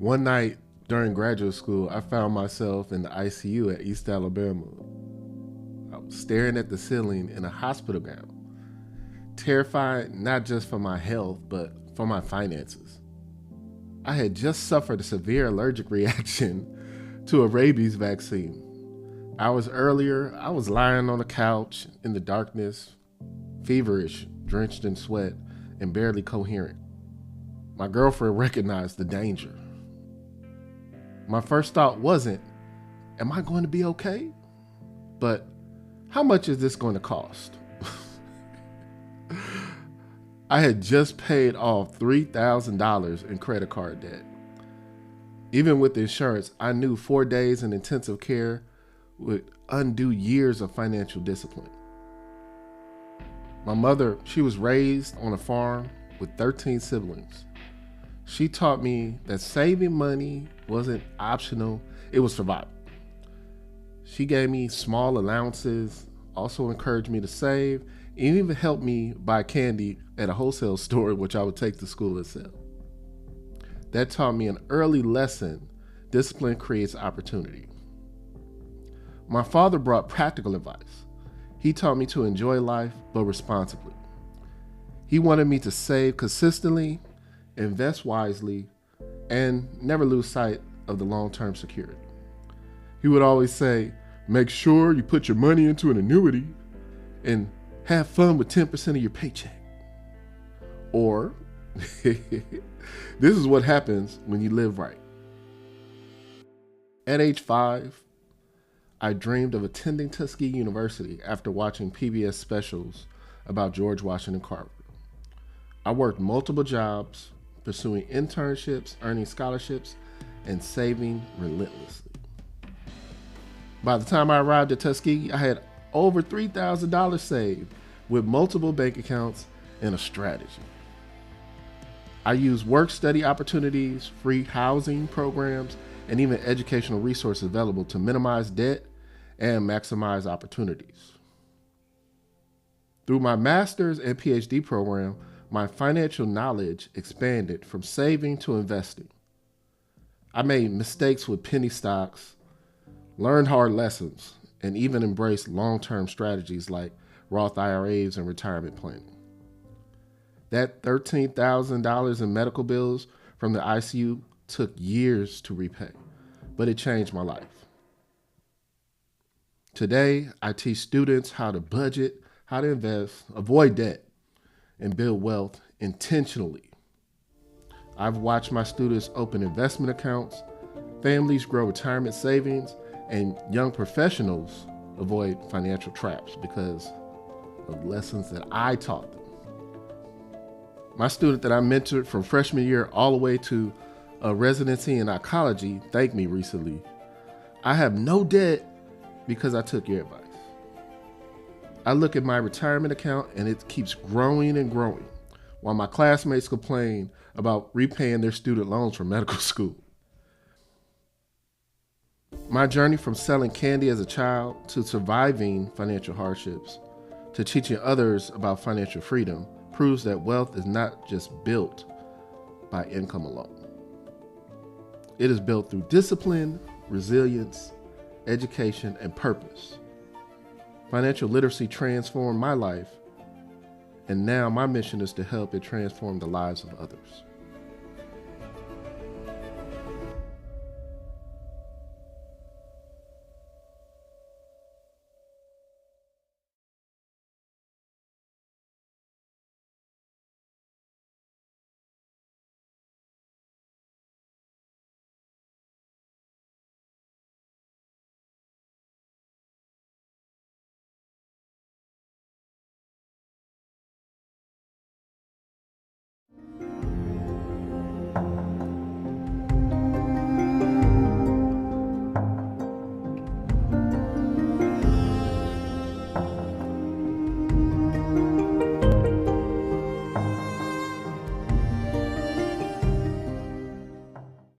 One night during graduate school, I found myself in the ICU at East Alabama. I was staring at the ceiling in a hospital gown, terrified not just for my health, but for my finances. I had just suffered a severe allergic reaction to a rabies vaccine. Hours earlier, I was lying on a couch in the darkness, feverish, drenched in sweat, and barely coherent. My girlfriend recognized the danger. My first thought wasn't, am I going to be okay? But how much is this going to cost? I had just paid off $3,000 in credit card debt. Even with insurance, I knew 4 days in intensive care would undo years of financial discipline. My mother, she was raised on a farm with 13 siblings. She taught me that saving money wasn't optional, it was survival. She gave me small allowances, also encouraged me to save, and even helped me buy candy at a wholesale store, which I would take to school and sell. That taught me an early lesson: discipline creates opportunity. My father brought practical advice. He taught me to enjoy life, but responsibly. He wanted me to save consistently, invest wisely, and never lose sight of the long-term security. He would always say, make sure you put your money into an annuity and have fun with 10% of your paycheck. Or, this is what happens when you live right. At age 5, I dreamed of attending Tuskegee University after watching PBS specials about George Washington Carver. I worked multiple jobs, pursuing internships, earning scholarships, and saving relentlessly. By the time I arrived at Tuskegee, I had over $3,000 saved with multiple bank accounts and a strategy. I used work-study opportunities, free housing programs, and even educational resources available to minimize debt and maximize opportunities. Through my master's and PhD program, my financial knowledge expanded from saving to investing. I made mistakes with penny stocks, learned hard lessons, and even embraced long-term strategies like Roth IRAs and retirement planning. That $13,000 in medical bills from the ICU took years to repay, but it changed my life. Today, I teach students how to budget, how to invest, avoid debt, and build wealth intentionally. I've watched my students open investment accounts, families grow retirement savings, and young professionals avoid financial traps because of lessons that I taught them. My student that I mentored from freshman year all the way to a residency in oncology thanked me recently. I have no debt because I took your advice. I look at my retirement account and it keeps growing and growing, while my classmates complain about repaying their student loans from medical school. My journey from selling candy as a child to surviving financial hardships to teaching others about financial freedom proves that wealth is not just built by income alone. It is built through discipline, resilience, education, and purpose. Financial literacy transformed my life, and now my mission is to help it transform the lives of others.